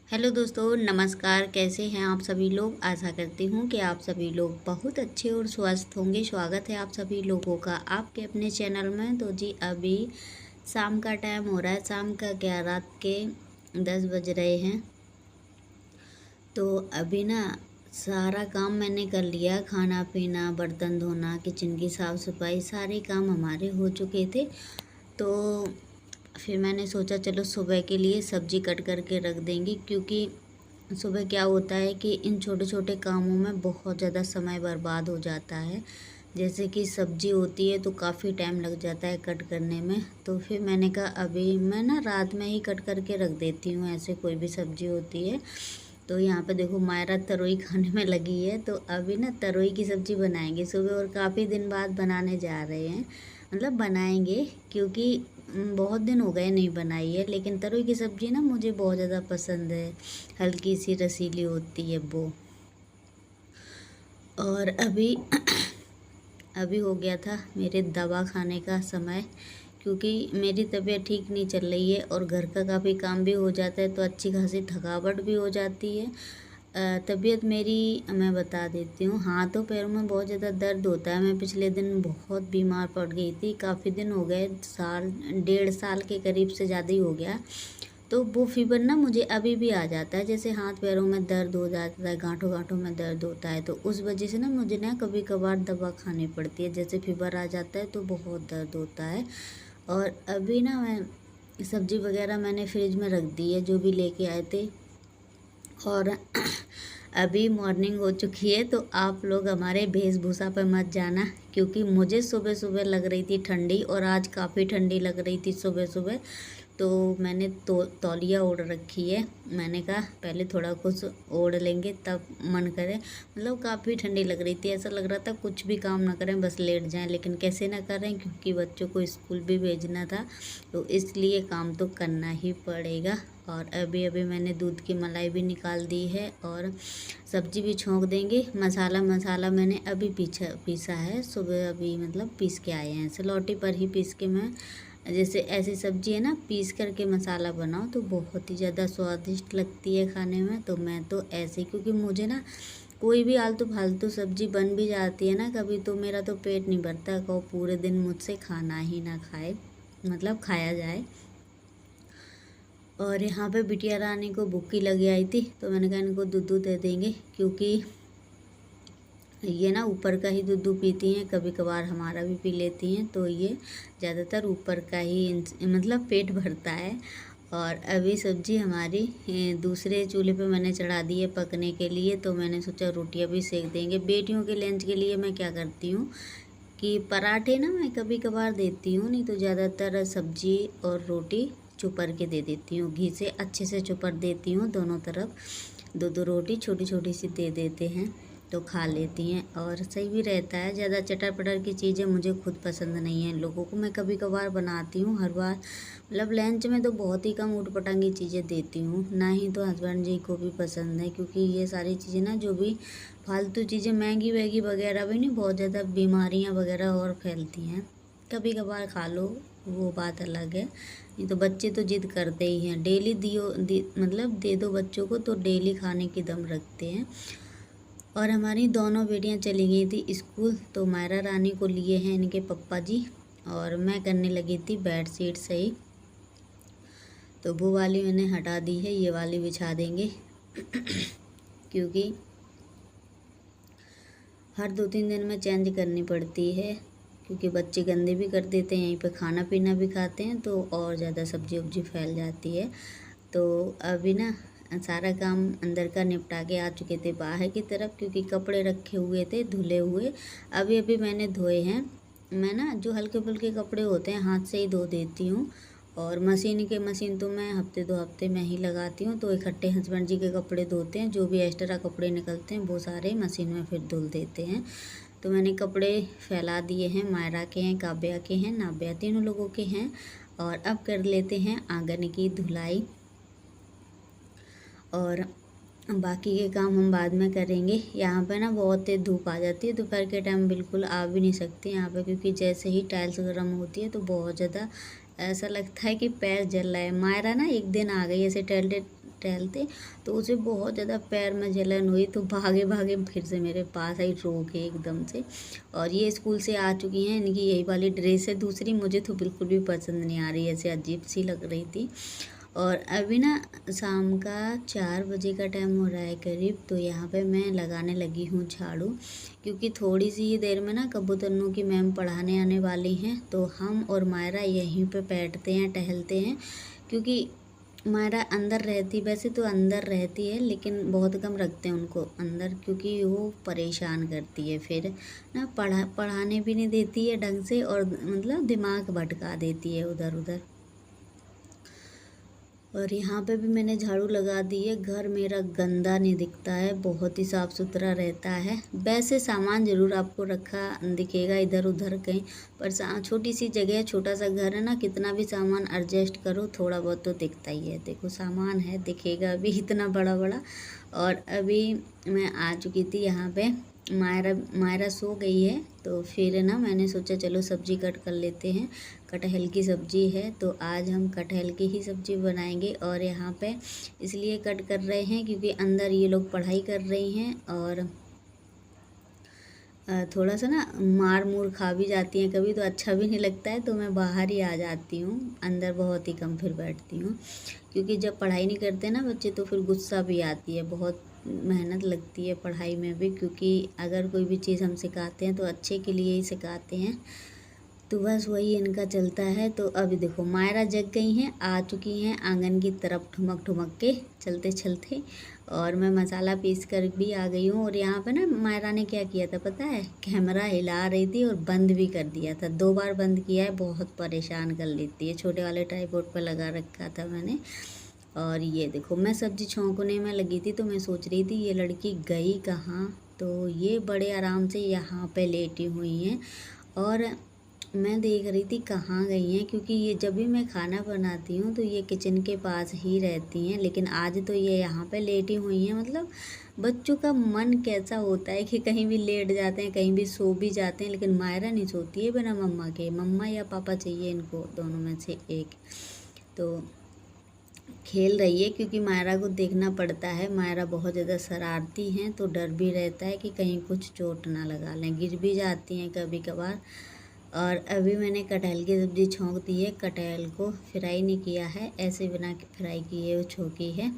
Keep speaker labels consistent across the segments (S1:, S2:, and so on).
S1: Hello दोस्तों, नमस्कार। कैसे हैं आप सभी लोग। आशा करती हूँ कि आप सभी लोग बहुत अच्छे और स्वस्थ होंगे। स्वागत है आप सभी लोगों का आपके अपने चैनल में। तो जी अभी शाम का टाइम हो रहा है, शाम का क्या, रात के 10 बज रहे हैं। तो अभी ना सारा काम मैंने कर लिया, खाना पीना, बर्तन धोना, किचन की साफ़ सफाई, सारे काम हमारे हो चुके थे। तो फिर मैंने सोचा चलो सुबह के लिए सब्ज़ी कट करके रख देंगे, क्योंकि सुबह क्या होता है कि इन छोटे छोटे कामों में बहुत ज़्यादा समय बर्बाद हो जाता है। जैसे कि सब्ज़ी होती है तो काफ़ी टाइम लग जाता है कट करने में। तो फिर मैंने कहा अभी मैं ना रात में ही कट करके रख देती हूँ, ऐसे कोई भी सब्ज़ी होती है। तो यहाँ पे देखो मायरा तरोई खाने में लगी है, तो अभी ना तरोई की सब्ज़ी बनाएंगे सुबह, और काफ़ी दिन बाद बनाने जा रहे हैं। मतलब बनाएंगे, क्योंकि बहुत दिन हो गए नहीं बनाई है। लेकिन तरोई की सब्ज़ी ना मुझे बहुत ज़्यादा पसंद है, हल्की सी रसीली होती है वो। और अभी अभी हो गया था मेरे दवा खाने का समय, क्योंकि मेरी तबीयत ठीक नहीं चल रही है और घर का काफ़ी काम भी हो जाता है, तो अच्छी खासी थकावट भी हो जाती है। तबीयत मेरी मैं बता देती हूँ, हाथों पैरों में बहुत ज़्यादा दर्द होता है। मैं पिछले दिन बहुत बीमार पड़ गई थी, काफ़ी दिन हो गए, साल 1.5 साल के करीब से ज़्यादा ही हो गया। तो वो फीवर ना मुझे अभी भी आ जाता है, जैसे हाथ पैरों में दर्द हो जाता है, गांठों गांठों में दर्द होता है। तो उस वजह से ना मुझे ना कभी कभार दवा खानी पड़ती है, जैसे फीवर आ जाता है तो बहुत दर्द होता है। और अभी ना मैं सब्ज़ी वगैरह मैंने फ्रिज में रख दी है, जो भी लेके आए थे। और अभी मॉर्निंग हो चुकी है, तो आप लोग हमारे वेशभूषा पर मत जाना, क्योंकि मुझे सुबह सुबह लग रही थी ठंडी, और आज काफ़ी ठंडी लग रही थी सुबह सुबह। तो मैंने तौलिया ओढ़ रखी है। मैंने कहा पहले थोड़ा कुछ ओढ़ लेंगे तब मन करे। मतलब काफ़ी ठंडी लग रही थी, ऐसा लग रहा था कुछ भी काम ना करें, बस लेट जाएं। लेकिन कैसे ना करें, क्योंकि बच्चों को स्कूल भी भेजना था, तो इसलिए काम तो करना ही पड़ेगा। और अभी अभी मैंने दूध की मलाई भी निकाल दी है, और सब्जी भी छोंक देंगे। मसाला मैंने अभी पीसा है सुबह, अभी मतलब पीस के आए हैं, सिलौटी पर ही पीस के। मैं जैसे ऐसी सब्जी है ना, पीस करके मसाला बनाओ तो बहुत ही ज़्यादा स्वादिष्ट लगती है खाने में। तो मैं तो ऐसे, क्योंकि मुझे ना कोई भी आलतू फालतू सब्जी बन भी जाती है ना कभी, तो मेरा तो पेट नहीं भरता, कहो पूरे दिन मुझसे खाना ही ना खाए, मतलब खाया जाए। और यहाँ पे बिटिया रानी को भूखी लगी आई थी, तो मैंने कहा इनको दूध दे देंगे, क्योंकि ये ना ऊपर का ही दूध पीती हैं, कभी कभार हमारा भी पी लेती हैं। तो ये ज़्यादातर ऊपर का ही मतलब पेट भरता है। और अभी सब्जी हमारी दूसरे चूल्हे पे मैंने चढ़ा दी है पकने के लिए। तो मैंने सोचा रोटियां भी सेक देंगे। बेटियों के लंच के लिए मैं क्या करती हूँ कि पराठे ना मैं कभी कभार देती हूँ, नहीं तो ज़्यादातर सब्जी और रोटी चुपर के दे देती हूँ, घी से अच्छे से चुपर देती हूँ दोनों तरफ। दो दो रोटी छोटी छोटी सी दे देते हैं, तो खा लेती हैं और सही भी रहता है। ज़्यादा चटर पटर की चीज़ें मुझे खुद पसंद नहीं हैं, लोगों को मैं कभी कभार बनाती हूँ, हर बार मतलब लंच में तो बहुत ही कम ऊट पटांगी चीज़ें देती हूँ, ना ही तो हस्बैंड जी को भी पसंद है, क्योंकि ये सारी चीज़ें ना जो भी फालतू चीज़ें मैगी वैगी वगैरह भी नहीं, बहुत ज़्यादा बीमारियाँ वगैरह और फैलती हैं। कभी कभार खा लो, वो बात अलग है। नहीं तो बच्चे तो जिद करते ही हैं, डेली मतलब दे दो बच्चों को तो डेली खाने की दम रखते हैं। और हमारी दोनों बेटियां चली गई थी स्कूल, तो मायरा रानी को लिए हैं इनके पप्पा जी, और मैं करने लगी थी बेड शीट सही। तो वो वाली मैंने हटा दी है, ये वाली बिछा देंगे क्योंकि हर 2-3 दिन में चेंज करनी पड़ती है, क्योंकि बच्चे गंदे भी कर देते हैं, यहीं पे खाना पीना भी खाते हैं, तो और ज़्यादा सब्जी उब्जी फैल जाती है। तो अभी ना सारा काम अंदर का निपटा के आ चुके थे बाहर की तरफ, क्योंकि कपड़े रखे हुए थे धुले हुए, अभी अभी मैंने धोए हैं। मैं ना जो हल्के फुल्के कपड़े होते हैं हाथ से ही धो देती हूँ, और मशीन तो मैं हफ्ते 2 हफ्ते में ही लगाती हूँ। तो इकट्ठे हस्बैंड जी के कपड़े धोते हैं, जो भी एक्स्ट्रा कपड़े निकलते हैं वो सारे मशीन में फिर धुल देते हैं। तो मैंने कपड़े फैला दिए हैं, मायरा के हैं, काव्या के हैं, नाव्या, तीनों लोगों के हैं। और अब कर लेते हैं आंगन की धुलाई, और बाकी के काम हम बाद में करेंगे। यहाँ पे ना बहुत तेज धूप आ जाती है, दोपहर के टाइम बिल्कुल आ भी नहीं सकती यहाँ पे, क्योंकि जैसे ही टाइल्स गर्म होती है तो बहुत ज़्यादा ऐसा लगता है कि पैर जल रहा है। मायरा ना एक दिन आ गई ऐसे टहलते टहलते, तो उसे बहुत ज़्यादा पैर में जलन हुई, तो भागे भागे फिर से मेरे पास आई, रो के एकदम से। और ये स्कूल से आ चुकी हैं, इनकी यही वाली ड्रेस है, दूसरी मुझे तो बिल्कुल भी पसंद नहीं आ रही, ऐसे अजीब सी लग रही थी। और अभी ना शाम का 4 बजे का टाइम हो रहा है करीब, तो यहाँ पे मैं लगाने लगी हूँ झाड़ू, क्योंकि थोड़ी सी ही देर में ना कबूतरनों की मैम पढ़ाने आने वाली हैं, तो हम और मायरा यहीं पे बैठते हैं, टहलते हैं। क्योंकि मायरा अंदर रहती, वैसे तो अंदर रहती है, लेकिन बहुत कम रखते हैं उनको अंदर, क्योंकि वो परेशान करती है, फिर ना पढ़ाने भी नहीं देती है ढंग से, और मतलब दिमाग भटका देती है उधर उधर। और यहाँ पे भी मैंने झाड़ू लगा दी है। घर मेरा गंदा नहीं दिखता है, बहुत ही साफ़ सुथरा रहता है। वैसे सामान ज़रूर आपको रखा दिखेगा इधर उधर कहीं, पर छोटी सी जगह, छोटा सा घर है ना, कितना भी सामान एडजस्ट करो थोड़ा बहुत तो दिखता ही है। देखो सामान है, दिखेगा भी इतना बड़ा बड़ा। और अभी मैं आ चुकी थी यहाँ पे, मायरा सो गई है, तो फिर ना मैंने सोचा चलो सब्ज़ी कट कर लेते हैं। कटहल की सब्ज़ी है, तो आज हम कटहल की ही सब्ज़ी बनाएंगे। और यहाँ पे इसलिए कट कर रहे हैं क्योंकि अंदर ये लोग पढ़ाई कर रही हैं, और थोड़ा सा ना मार मूर खा भी जाती हैं कभी, तो अच्छा भी नहीं लगता है, तो मैं बाहर ही आ जाती हूँ, अंदर बहुत ही कम फिर बैठती हूँ। क्योंकि जब पढ़ाई नहीं करते ना बच्चे, तो फिर गुस्सा भी आती है, बहुत मेहनत लगती है पढ़ाई में भी, क्योंकि अगर कोई भी चीज़ हम सिखाते हैं तो अच्छे के लिए ही सिखाते हैं। तो बस वही इनका चलता है। तो अभी देखो मायरा जग गई हैं, आ चुकी हैं आंगन की तरफ ठुमक ठुमक के चलते चलते, और मैं मसाला पीस कर भी आ गई हूँ। और यहाँ पे ना मायरा ने क्या किया था पता है, कैमरा हिला रही थी और बंद भी कर दिया था, 2 बार बंद किया है, बहुत परेशान कर लेती है। छोटे वाले ट्राइपॉड पर लगा रखा था मैंने। और ये देखो मैं सब्ज़ी छौंकने में लगी थी, तो मैं सोच रही थी ये लड़की गई कहाँ, तो ये बड़े आराम से यहाँ पे लेटी हुई हैं। और मैं देख रही थी कहाँ गई हैं, क्योंकि ये जब भी मैं खाना बनाती हूँ तो ये किचन के पास ही रहती हैं, लेकिन आज तो ये यहाँ पे लेटी हुई हैं। मतलब बच्चों का मन कैसा होता है कि कहीं भी लेट जाते हैं, कहीं भी सो भी जाते हैं, लेकिन मायरा नहीं सोती है बिना मम्मा के, मम्मा या पापा चाहिए इनको, दोनों में से एक। तो खेल रही है, क्योंकि मायरा को देखना पड़ता है, मायरा बहुत ज़्यादा शरारती हैं, तो डर भी रहता है कि कहीं कुछ चोट ना लगा लें, गिर भी जाती हैं कभी कभार। और अभी मैंने कटहल की सब्ज़ी छौंक दी है, कटहल को फ्राई नहीं किया है, ऐसे बिना फ्राई किए वो छौंकी है,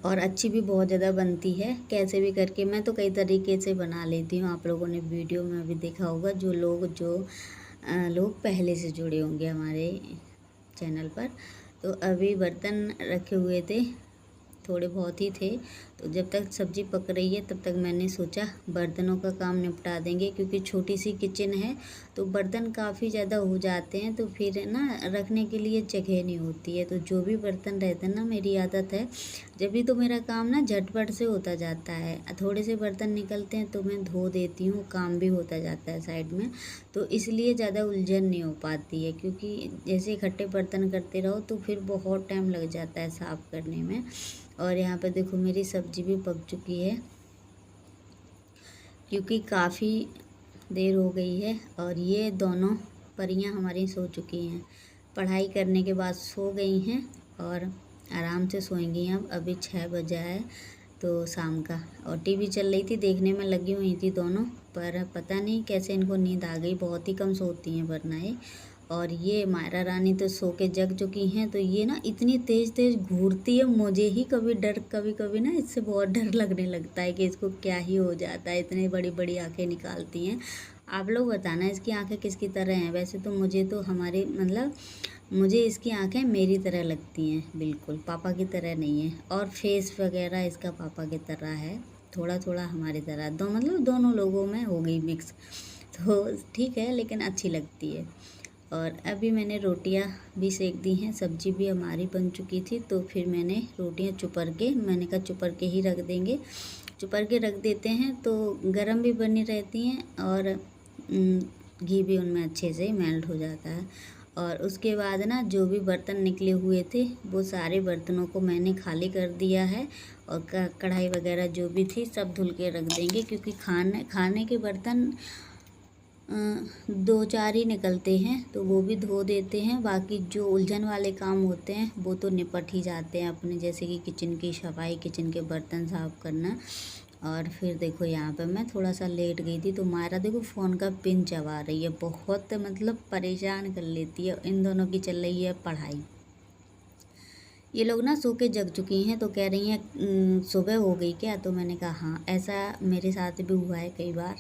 S1: और अच्छी भी बहुत ज़्यादा बनती है। कैसे भी करके मैं तो कई तरीके से बना लेती हूँ, आप लोगों ने वीडियो में भी देखा होगा, जो लोग पहले से जुड़े होंगे हमारे चैनल पर। तो अभी बर्तन रखे हुए थे, थोड़े बहुत ही थे, तो जब तक सब्ज़ी पक रही है तब तक मैंने सोचा बर्तनों का काम निपटा देंगे, क्योंकि छोटी सी किचन है तो बर्तन काफ़ी ज़्यादा हो जाते हैं, तो फिर ना रखने के लिए जगह नहीं होती है। तो जो भी बर्तन रहते हैं ना, मेरी आदत है जब भी, तो मेरा काम ना झटपट से होता जाता है, थोड़े से बर्तन निकलते हैं तो मैं धो देती हूँ, काम भी होता जाता है साइड में, तो इसलिए ज़्यादा उलझन नहीं हो पाती है। क्योंकि जैसे इकट्ठे बर्तन करते रहो तो फिर बहुत टाइम लग जाता है साफ़ करने में। और यहाँ पे देखो मेरी सब्ज़ी भी पक चुकी है, क्योंकि काफ़ी देर हो गई है। और ये दोनों परियां हमारी सो चुकी हैं, पढ़ाई करने के बाद सो गई हैं, और आराम से सोएंगी। अब अभी 6 बजा है तो शाम का, और टीवी चल रही थी, देखने में लगी हुई थी दोनों, पर पता नहीं कैसे इनको नींद आ गई, बहुत ही कम सोती हैं वरना ये। और ये मायरा रानी तो सो के जग चुकी हैं, तो ये ना इतनी तेज़ तेज़ घूरती है, मुझे ही कभी कभी ना इससे बहुत डर लगने लगता है कि इसको क्या ही हो जाता है, इतनी बड़ी बड़ी आंखें निकालती हैं। आप लोग बताना इसकी आंखें किसकी तरह हैं। वैसे तो मुझे तो हमारी मतलब मुझे इसकी आंखें मेरी तरह लगती हैं, बिल्कुल पापा की तरह नहीं है, और फेस वगैरह इसका पापा की तरह है, थोड़ा थोड़ा हमारी तरह, मतलब दोनों लोगों में हो गई मिक्स, तो ठीक है, लेकिन अच्छी लगती है। और अभी मैंने रोटियां भी सेक दी हैं, सब्जी भी हमारी बन चुकी थी, तो फिर मैंने रोटियां मैंने कहा चुपर के ही रख देंगे, चुपर के रख देते हैं तो गरम भी बनी रहती हैं, और घी भी उनमें अच्छे से मेल्ट हो जाता है। और उसके बाद ना जो भी बर्तन निकले हुए थे वो सारे बर्तनों को मैंने खाली कर दिया है, और कढ़ाई वगैरह जो भी थी सब धुल के रख देंगे, क्योंकि खाने के बर्तन दो चार ही निकलते हैं तो वो भी धो देते हैं। बाकी जो उलझन वाले काम होते हैं वो तो निपट ही जाते हैं अपने, जैसे कि किचन की सफाई, किचन के बर्तन साफ करना। और फिर देखो यहाँ पे मैं थोड़ा सा लेट गई थी तो मायरा देखो फ़ोन का पिन चबा रही है, बहुत मतलब परेशान कर लेती है। इन दोनों की चल रही है पढ़ाई। ये लोग ना सो के जग चुकी हैं तो कह रही हैं सुबह हो गई क्या? तो मैंने कहा हाँ, ऐसा मेरे साथ भी हुआ है कई बार।